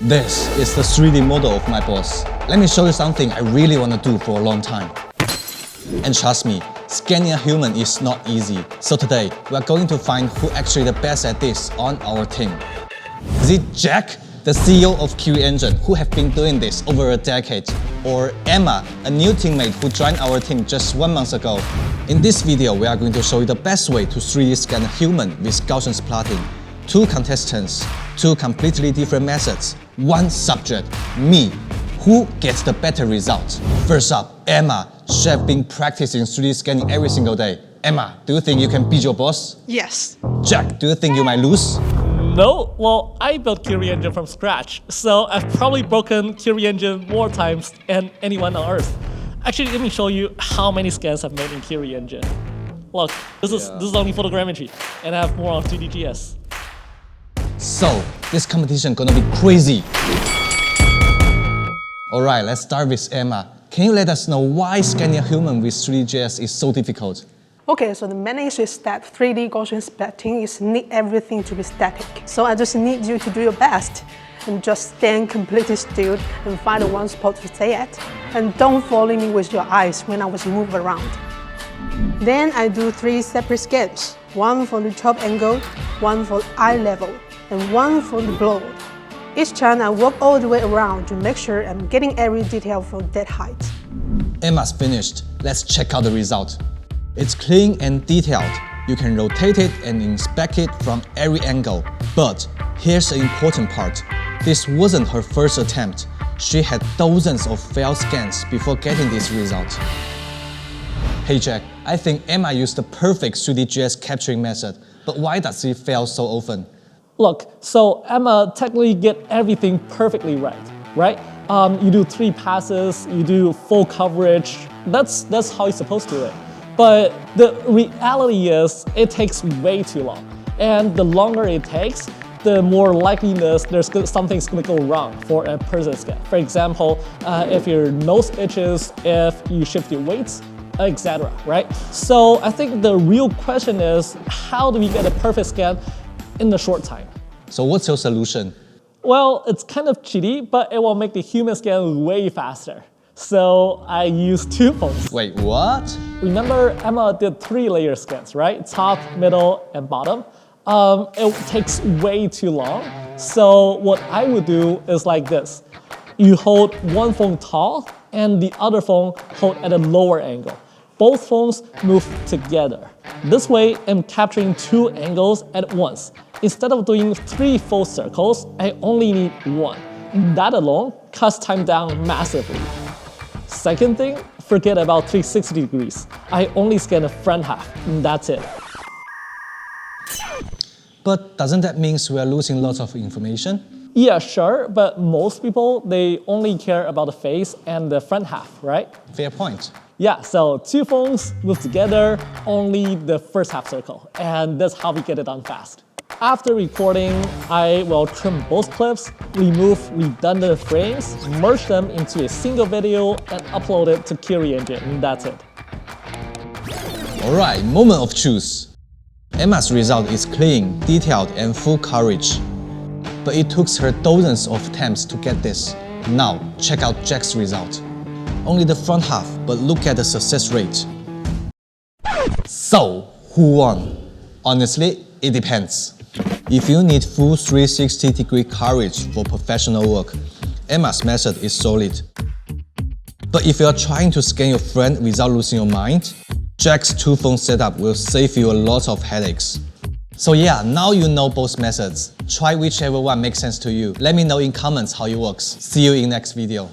This is the 3D model of my boss. Let me show you something I really want to do for a long time. And trust me, scanning a human is not easy. So today, we are going to find who actually the best at this on our team. Is it Jack, the CEO of KIRI Engine, who have been doing this over a decade? Or Emma, a new teammate who joined our team just 1 month ago? In this video, we are going to show you the best way to 3D scan a human with Gaussian Splatting. 2 contestants, 2 completely different methods, 1 subject, me. Who gets the better result? First up, Emma. She has been practicing 3D scanning every single day. Emma, do you think you can beat your boss? Yes. Jack, do you think you might lose? No, well, I built KIRI Engine from scratch, so I've probably broken KIRI Engine more times than anyone on Earth. Actually, let me show you how many scans I've made in KIRI Engine. Look, this is only photogrammetry, and I have more on 3DGS. So, this competition gonna be crazy. Alright, let's start with Emma. Can you let us know why scanning a human with 3DGS is so difficult? Okay, so the main issue is that 3D Gaussian Splatting is need everything to be static. So I just need you to do your best and just stand completely still and find one spot to stay at. And don't follow me with your eyes when I was moving around. Then I do 3 separate scans. 1 for the top angle, 1 for eye level, and 1 for the blow. Each time I walk all the way around to make sure I'm getting every detail from that height. Emma's finished. Let's check out the result. It's clean and detailed. You can rotate it and inspect it from every angle. But here's the important part. This wasn't her first attempt. She had dozens of failed scans before getting this result. Hey Jack, I think Emma used the perfect 3DGS capturing method, but why does she fail so often? Look, so Emma technically get everything perfectly right? You do 3 passes, you do full coverage. That's how you're supposed to do it. But the reality is, it takes way too long. And the longer it takes, the more likeliness something's gonna go wrong for a person scan. For example, if your nose itches, if you shift your weights, etc., right? So I think the real question is, how do we get a perfect scan in a short time? So what's your solution? Well, it's kind of cheaty, but it will make the human scan way faster. So I use 2 phones. Wait, what? Remember, Emma did 3 layer scans, right? Top, middle, and bottom. It takes way too long. So what I would do is like this. You hold 1 phone tall and the other phone hold at a lower angle. Both phones move together. This way, I'm capturing 2 angles at once. Instead of doing 3 full circles, I only need 1. That alone cuts time down massively. Second thing, forget about 360 degrees. I only scan the front half, and that's it. But doesn't that mean we are losing lots of information? Yeah, sure, but most people, they only care about the face and the front half, right? Fair point. Yeah, so 2 phones move together, only the first half circle, and that's how we get it done fast. After recording, I will trim both clips, remove redundant frames, merge them into a single video, and upload it to KIRI Engine, and that's it. Alright, moment of truth. Emma's result is clean, detailed, and full coverage. But it took her dozens of attempts to get this. Now, check out Jack's result. Only the front half, but look at the success rate. So, who won? Honestly, it depends. If you need full 360-degree coverage for professional work, Emma's method is solid. But if you are trying to scan your friend without losing your mind, Jack's 2-phone setup will save you a lot of headaches. So yeah, now you know both methods. Try whichever one makes sense to you. Let me know in comments how it works. See you in next video.